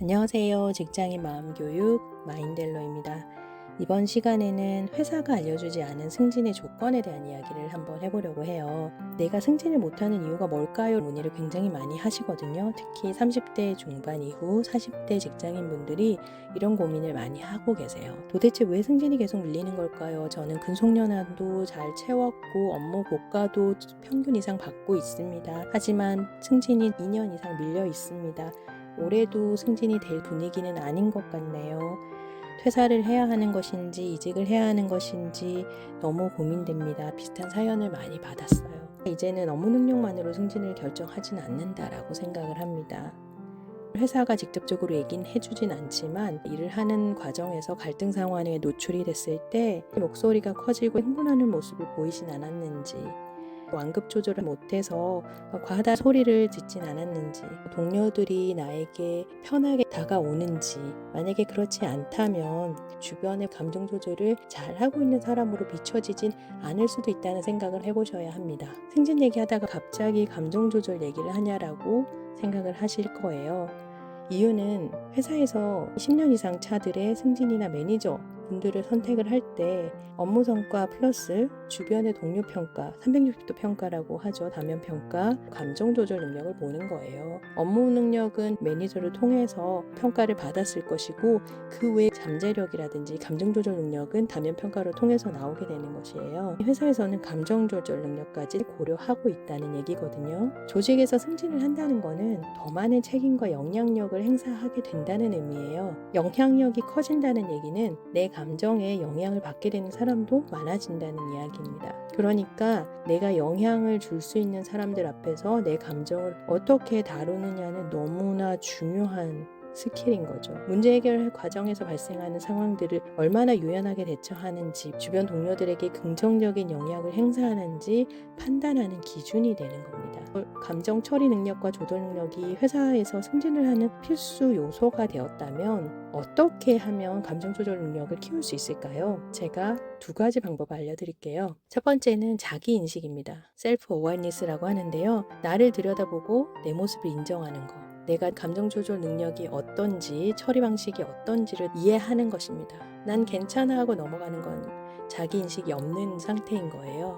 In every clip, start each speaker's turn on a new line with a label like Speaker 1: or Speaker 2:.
Speaker 1: 안녕하세요. 직장인 마음교육 마인델러입니다. 이번 시간에는 회사가 알려주지 않은 승진의 조건에 대한 이야기를 한번 해보려고 해요. 내가 승진을 못하는 이유가 뭘까요? 문의를 굉장히 많이 하시거든요. 특히 30대 중반 이후 40대 직장인분들이 이런 고민을 많이 하고 계세요. 도대체 왜 승진이 계속 밀리는 걸까요? 저는 근속연한도 잘 채웠고 업무 고가도 평균 이상 받고 있습니다. 하지만 승진이 2년 이상 밀려 있습니다. 올해도 승진이 될 분위기는 아닌 것 같네요. 퇴사를 해야 하는 것인지 이직을 해야 하는 것인지 너무 고민됩니다. 비슷한 사연을 많이 받았어요. 이제는 업무 능력만으로 승진을 결정하진 않는다라고 생각을 합니다. 회사가 직접적으로 얘기는 해주진 않지만 일을 하는 과정에서 갈등 상황에 노출이 됐을 때 목소리가 커지고 흥분하는 모습을 보이진 않았는지, 완급 조절을 못해서 과다 소리를 짓진 않았는지, 동료들이 나에게 편하게 다가오는지, 만약에 그렇지 않다면 주변의 감정 조절을 잘 하고 있는 사람으로 비춰지진 않을 수도 있다는 생각을 해보셔야 합니다. 승진 얘기하다가 갑자기 감정 조절 얘기를 하냐라고 생각을 하실 거예요. 이유는 회사에서 10년 이상 차들의 승진이나 매니저 분들을 선택을 할 때 업무 성과 플러스 주변의 동료 평가, 360도 평가라고 하죠. 다면 평가, 감정 조절 능력을 보는 거예요. 업무 능력은 매니저를 통해서 평가를 받았을 것이고 그 외 잠재력이라든지 감정 조절 능력은 다면 평가를 통해서 나오게 되는 것이에요. 회사에서는 감정 조절 능력까지 고려하고 있다는 얘기거든요. 조직에서 승진을 한다는 거는 더 많은 책임과 영향력을 행사하게 된다는 의미예요. 영향력이 커진다는 얘기는 내 감정에 영향을 받게 되는 사람도 많아진다는 이야기입니다. 그러니까 내가 영향을 줄 수 있는 사람들 앞에서 내 감정을 어떻게 다루느냐는 너무나 중요한 스킬인 거죠. 문제 해결 과정에서 발생하는 상황들을 얼마나 유연하게 대처하는지, 주변 동료들에게 긍정적인 영향을 행사하는지 판단하는 기준이 되는 겁니다. 감정 처리 능력과 조절 능력이 회사에서 승진을 하는 필수 요소가 되었다면 어떻게 하면 감정 조절 능력을 키울 수 있을까요? 제가 두 가지 방법을 알려드릴게요. 첫 번째는 자기 인식입니다. 셀프 어웨어니스라고 하는데요. 나를 들여다보고 내 모습을 인정하는 거. 내가 감정 조절 능력이 어떤지, 처리 방식이 어떤지를 이해하는 것입니다. 난 괜찮아 하고 넘어가는 건 자기 인식이 없는 상태인 거예요.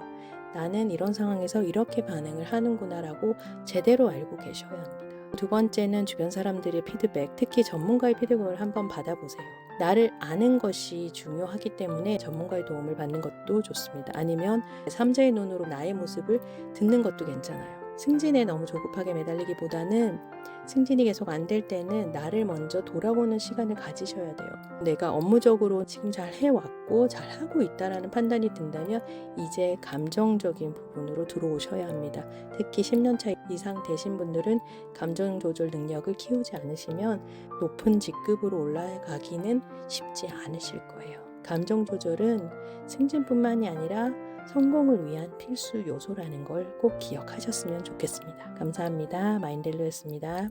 Speaker 1: 나는 이런 상황에서 이렇게 반응을 하는구나라고 제대로 알고 계셔야 합니다. 두 번째는 주변 사람들의 피드백, 특히 전문가의 피드백을 한번 받아보세요. 나를 아는 것이 중요하기 때문에 전문가의 도움을 받는 것도 좋습니다. 아니면 삼자의 눈으로 나의 모습을 듣는 것도 괜찮아요. 승진에 너무 조급하게 매달리기보다는 승진이 계속 안 될 때는 나를 먼저 돌아보는 시간을 가지셔야 돼요. 내가 업무적으로 지금 잘 해왔고 잘 하고 있다라는 판단이 든다면 이제 감정적인 부분으로 들어오셔야 합니다. 특히 10년 차 이상 되신 분들은 감정 조절 능력을 키우지 않으시면 높은 직급으로 올라가기는 쉽지 않으실 거예요. 감정 조절은 승진뿐만이 아니라 성공을 위한 필수 요소라는 걸 꼭 기억하셨으면 좋겠습니다. 감사합니다. 마인델로였습니다.